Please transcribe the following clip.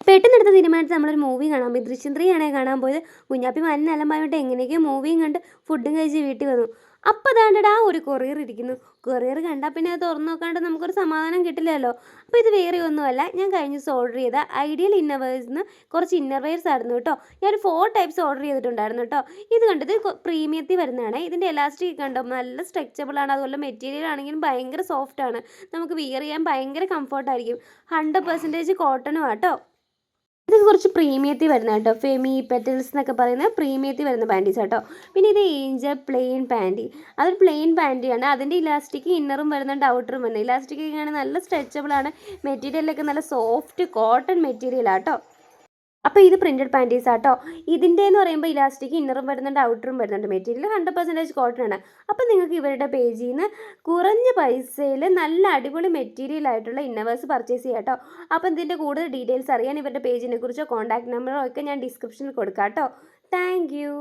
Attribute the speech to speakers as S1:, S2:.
S1: പെട്ടെന്നെടുത്ത തീരുമാനത്തിൽ നമ്മളൊരു മൂവി കാണാൻ പോയി. ദൃശ്യം 3 ആണേ കാണാൻ പോയത്. കുഞ്ഞാപ്പി അലമ്പായിട്ട് എങ്ങനെയൊക്കെയോ മൂവിയും കണ്ട് ഫുഡും കഴിച്ച് വീട്ടിൽ വന്നു. അപ്പോൾ ദാണ്ടെടാ ഒരു കൊറിയർ ഇരിക്കുന്നു. കൊറിയർ കണ്ടാൽ പിന്നെ അത് തുറന്നു നോക്കാണ്ട് നമുക്കൊരു സമാധാനം കിട്ടില്ലല്ലോ. അപ്പോൾ ഇത് വേറെ ഒന്നുമല്ല, ഞാൻ കഴിഞ്ഞ ദിവസം ഓർഡർ ചെയ്ത ഐഡിയൽ ഇന്നവേഴ്സിന്ന് കുറച്ച് ഇന്നർ വെയർസ് ആയിരുന്നു കേട്ടോ. ഞാനൊരു 4 ടൈപ്സ് ഓർഡർ ചെയ്തിട്ടുണ്ടായിരുന്നു കേട്ടോ. ഇത് കണ്ടത് പ്രീമിയത്തിൽ വരുന്നതാണ്. ഇതിൻ്റെ എലാസ്റ്റിക് കണ്ടോ നല്ല സ്ട്രെച്ചബിൾ ആണ്. അതുപോലെ മെറ്റീരിയൽ ആണെങ്കിലും ഭയങ്കര സോഫ്റ്റ് ആണ്. നമുക്ക് വിയർ ചെയ്യാൻ ഭയങ്കര കംഫർട്ടായിരിക്കും. 100% കോട്ടണും ആട്ടോ. ഇതൊക്കെ കുറച്ച് പ്രീമിയത്തിൽ വരുന്ന കേട്ടോ. ഫെമി പെറ്റൽസ് എന്നൊക്കെ പറയുന്ന പ്രീമിയത്തിൽ വരുന്ന പാൻറ്റീസ് കേട്ടോ. പിന്നെ ഇത് ഏഞ്ചൽ പ്ലെയിൻ പാൻറ്റി. അതൊരു പ്ലെയിൻ പാൻറ്റിയാണ്. അതിൻ്റെ ഇലാസ്റ്റിക് ഇന്നറും വരുന്നുണ്ട്, ഔട്ടറും വരുന്നത്. ഇലാസ്റ്റിക് ഒക്കെ ആണെങ്കിൽ നല്ല സ്ട്രെച്ചബിൾ ആണ്. മെറ്റീരിയലൊക്കെ നല്ല സോഫ്റ്റ് കോട്ടൺ മെറ്റീരിയലാട്ടോ. അപ്പോൾ ഇത് പ്രിൻറ്റഡ് പാൻറ്റീസ് ആട്ടോ. ഇതിൻ്റെ എന്ന് പറയുമ്പോൾ ഇലാസ്റ്റിക് ഇന്നറും വരുന്നുണ്ട്, ഔട്ടറും വരുന്നുണ്ട്. മെറ്റീരിയൽ 100% കോട്ടൺ ആണ്. അപ്പോൾ നിങ്ങൾക്ക് ഇവരുടെ പേജിൽ നിന്ന് കുറഞ്ഞ പൈസയിൽ നല്ല അടിപൊളി മെറ്റീരിയൽ ആയിട്ടുള്ള ഇന്നവേഴ്സ് പർച്ചേസ് ചെയ്യാം കേട്ടോ. അപ്പോൾ ഇതിൻ്റെ കൂടുതൽ ഡീറ്റെയിൽസ് അറിയാൻ ഇവരുടെ പേജിനെ കുറിച്ചോ കോൺടാക്ട് നമ്പറോ ഒക്കെ ഞാൻ ഡിസ്ക്രിപ്ഷനിൽ കൊടുക്കാം കേട്ടോ. Thank you.